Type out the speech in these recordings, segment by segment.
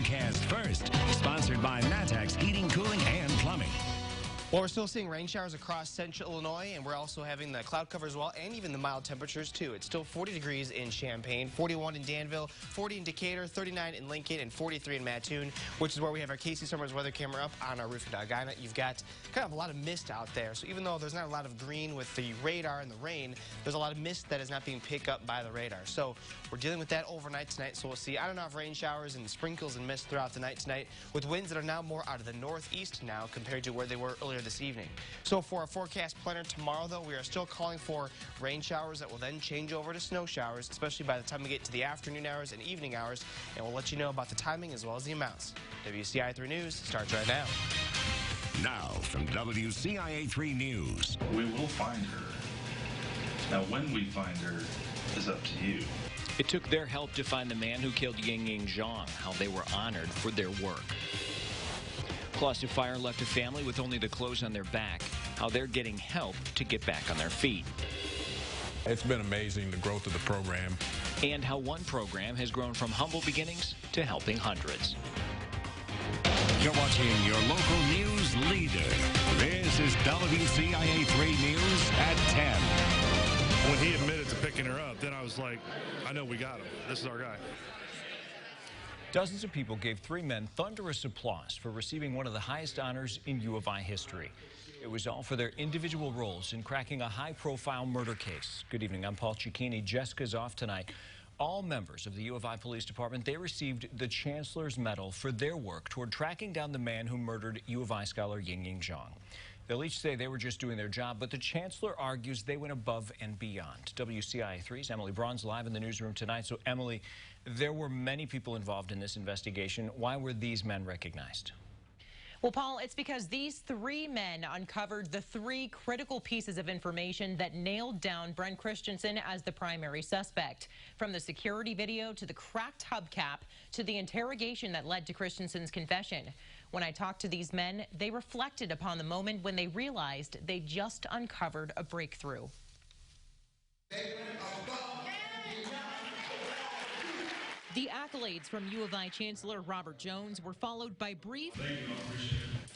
forecast first. Sponsored by Matex Heating, Cooling, and Plumbing. Well, we're still seeing rain showers across central Illinois, and we're also having the cloud cover as well, and even the mild temperatures, too. It's still 40 degrees in Champaign, 41 in Danville, 40 in Decatur, 39 in Lincoln, and 43 in Mattoon, which is where we have our Casey Summers weather camera up on our roof in Edina. You've got kind of a lot of mist out there, so even though there's not a lot of green with the radar and the rain, there's a lot of mist that is not being picked up by the radar. So we're dealing with that overnight tonight, so we'll see on and off rain showers and sprinkles and mist throughout the night tonight, with winds that are now more out of the northeast now compared to where they were earlier this evening. So for our forecast planner tomorrow, though, we are still calling for rain showers that will then change over to snow showers, especially by the time we get to the afternoon hours and evening hours, and we'll let you know about the timing as well as the amounts. WCIA 3 News starts right now. Now from WCIA 3 News. We will find her. Now, when we find her is up to you. It took their help to find the man who killed Ying Zhang, how they were honored for their work. Plus, a fire left a family with only the clothes on their back, how they're getting help to get back on their feet. It's been amazing, the growth of the program. And how one program has grown from humble beginnings to helping hundreds. You're watching your local news leader. This is WCIA 3 News at 10. When he admitted to picking her up, then I was like, I know we got him. This is our guy. Dozens of people gave three men thunderous applause for receiving one of the highest honors in U of I history. It was all for their individual roles in cracking a high-profile murder case. Good evening, I'm Paul Cicchini. Jessica's off tonight. All members of the U of I Police Department, they received the Chancellor's Medal for their work toward tracking down the man who murdered U of I scholar Ying Zhang. They'll each say they were just doing their job, but the Chancellor argues they went above and beyond. WCIA 3's Emily Braun's live in the newsroom tonight. So, Emily, there were many people involved in this investigation. Why were these men recognized? Well, Paul, it's because these three men uncovered the three critical pieces of information that nailed down Brent Christensen as the primary suspect. From the security video to the cracked hubcap to the interrogation that led to Christensen's confession. When I talked to these men, they reflected upon the moment when they realized they just uncovered a breakthrough. The accolades from U of I Chancellor Robert Jones were followed by brief,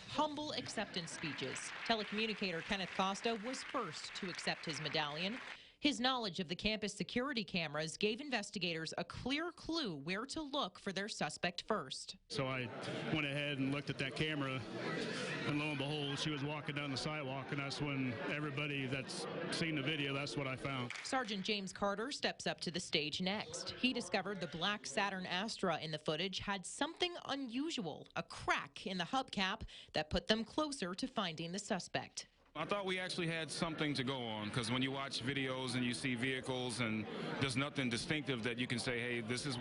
humble acceptance speeches. Telecommunicator Kenneth Costa was first to accept his medallion. His knowledge of the campus security cameras gave investigators a clear clue where to look for their suspect first. So I went ahead and looked at that camera, and lo and behold, she was walking down the sidewalk, and that's when everybody that's seen the video, that's what I found. Sergeant James Carter steps up to the stage next. He discovered the black Saturn Astra in the footage had something unusual, a crack in the hubcap that put them closer to finding the suspect. I thought we actually had something to go on, because when you watch videos and you see vehicles and there's nothing distinctive that you can say, hey, this is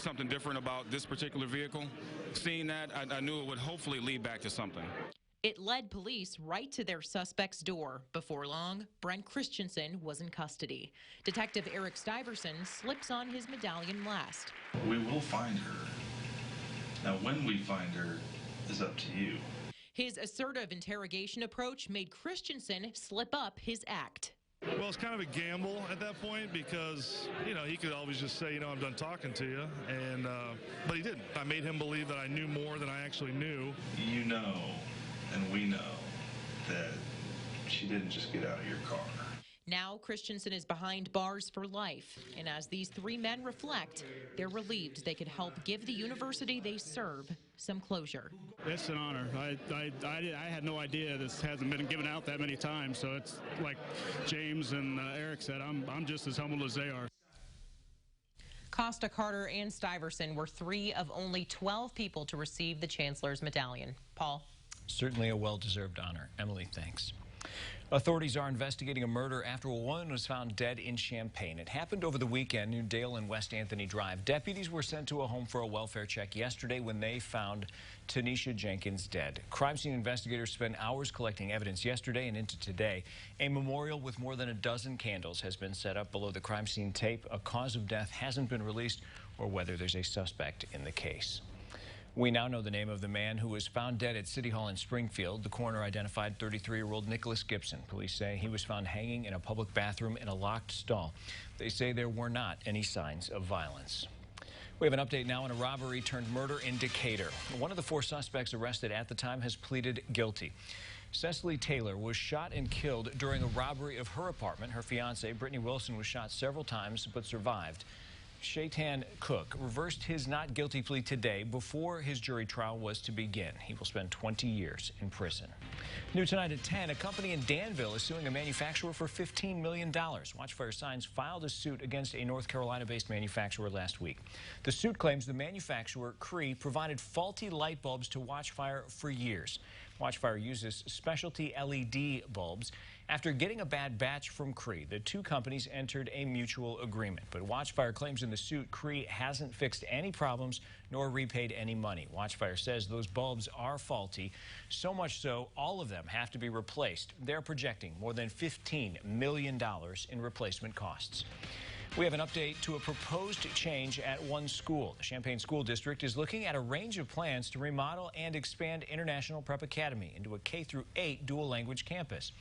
something different about this particular vehicle. Seeing that, I knew it would hopefully lead back to something. It led police right to their suspect's door. Before long, Brent Christensen was in custody. Detective Eric Stiverson slips on his medallion last. We will find her. Now, when we find her is up to you. His assertive interrogation approach made Christensen slip up his act. Well, it's kind of a gamble at that point because, he could always just say, I'm done talking to you. And but he didn't. I made him believe that I knew more than I actually knew. You know, and we know, that she didn't just get out of your car. Now Christensen is behind bars for life. And as these three men reflect, they're relieved they could help give the university they serve some closure. It's an honor. I had no idea this hasn't been given out that many times. So it's like James and Eric said, I'm just as humble as they are. Costa, Carter, and Stiverson were three of only 12 people to receive the Chancellor's medallion. Paul? Certainly a well-deserved honor. Emily, thanks. Authorities are investigating a murder after a woman was found dead in Champaign. It happened over the weekend near Dale and West Anthony Drive. Deputies were sent to a home for a welfare check yesterday when they found Tanisha Jenkins dead. Crime scene investigators spent hours collecting evidence yesterday and into today. A memorial with more than a dozen candles has been set up below the crime scene tape. A cause of death hasn't been released or whether there's a suspect in the case. We now know the name of the man who was found dead at City Hall in Springfield. The coroner identified 33-year-old Nicholas Gibson. Police say he was found hanging in a public bathroom in a locked stall. They say there were not any signs of violence. We have an update now on a robbery turned murder in Decatur. One of the 4 suspects arrested at the time has pleaded guilty. Cecily Taylor was shot and killed during a robbery of her apartment. Her fiancé, Brittany Wilson, was shot several times but survived. Shaitan Cook reversed his not guilty plea today before his jury trial was to begin. He will spend 20 years in prison. New tonight at 10, a company in Danville is suing a manufacturer for $15 million. Watchfire Signs filed a suit against a North Carolina-based manufacturer last week. The suit claims the manufacturer, Cree, provided faulty light bulbs to Watchfire for years. Watchfire uses specialty LED bulbs. After getting a bad batch from Cree, the 2 companies entered a mutual agreement. But Watchfire claims in the suit Cree hasn't fixed any problems nor repaid any money. Watchfire says those bulbs are faulty, so much so all of them have to be replaced. They're projecting more than $15 million in replacement costs. We have an update to a proposed change at one school. The Champaign School District is looking at a range of plans to remodel and expand International Prep Academy into a K-8 dual language campus.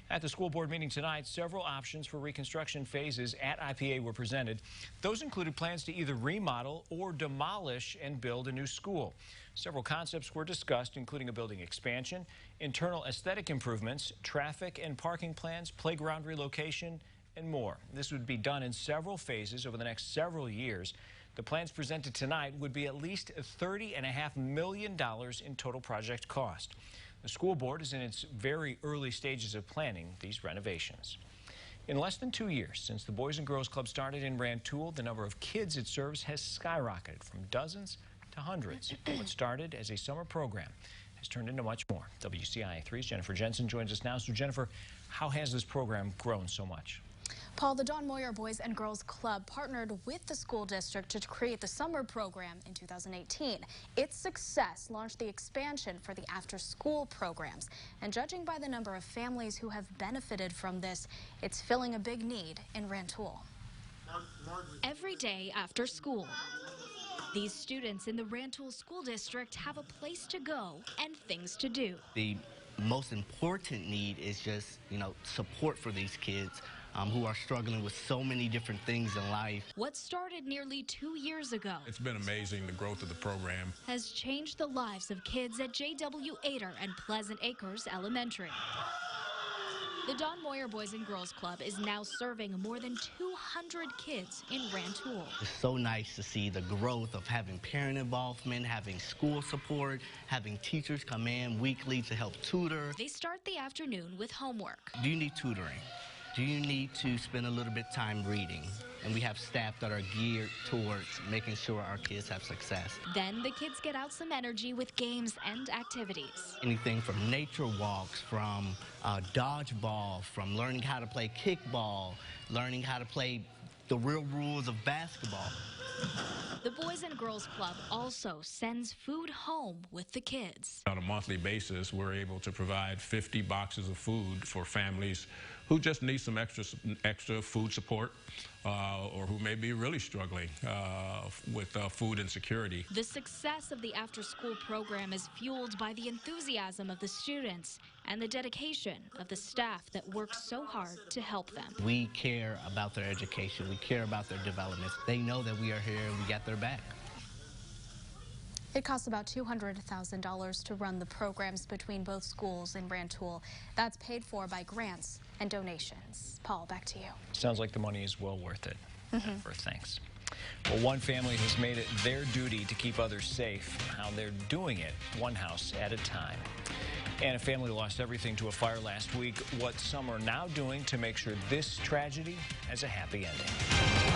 At the school board meeting tonight, several options for reconstruction phases at IPA were presented. Those included plans to either remodel or demolish and build a new school. Several concepts were discussed, including a building expansion, internal aesthetic improvements, traffic and parking plans, playground relocation, and more. This would be done in several phases over the next several years. The plans presented tonight would be at least $30.5 million in total project cost. The school board is in its very early stages of planning these renovations. In less than 2 years since the Boys and Girls Club started in Rantoul, the number of kids it serves has skyrocketed from dozens to hundreds. What started as a summer program has turned into much more. WCIA 3's Jennifer Jensen joins us now. So Jennifer, how has this program grown so much? Paul, the Don Moyer Boys and Girls Club partnered with the school district to create the summer program in 2018. Its success launched the expansion for the after-school programs. And judging by the number of families who have benefited from this, it's filling a big need in Rantoul. Every day after school, these students in the Rantoul School District have a place to go and things to do. The most important need is just, support for these kids. Who are struggling with so many different things in life. What started nearly 2 years ago. It's been amazing, the growth of the program. Has changed the lives of kids at J.W. Ader and Pleasant Acres Elementary. The Don Moyer Boys and Girls Club is now serving more than 200 kids in Rantoul. It's so nice to see the growth of having parent involvement, having school support, having teachers come in weekly to help tutor. They start the afternoon with homework. Do you need tutoring? Do you need to spend a little bit of time reading? And we have staff that are geared towards making sure our kids have success. Then the kids get out some energy with games and activities. Anything from nature walks, from dodgeball, from learning how to play kickball, learning how to play the real rules of basketball. The Boys and Girls Club also sends food home with the kids. On a monthly basis, we're able to provide 50 boxes of food for families who just need some extra food support or who may be really struggling with food insecurity. The success of the after-school program is fueled by the enthusiasm of the students and the dedication of the staff that works so hard to help them. We care about their education. We care about their development. They know that we are here and we got their back. It costs about $200,000 to run the programs between both schools in Rantoul. That's paid for by grants and donations. Paul, back to you. Sounds like the money is well worth it. Jennifer, thanks. Well, one family has made it their duty to keep others safe. How they're doing it, one house at a time. And a family lost everything to a fire last week. What some are now doing to make sure this tragedy has a happy ending.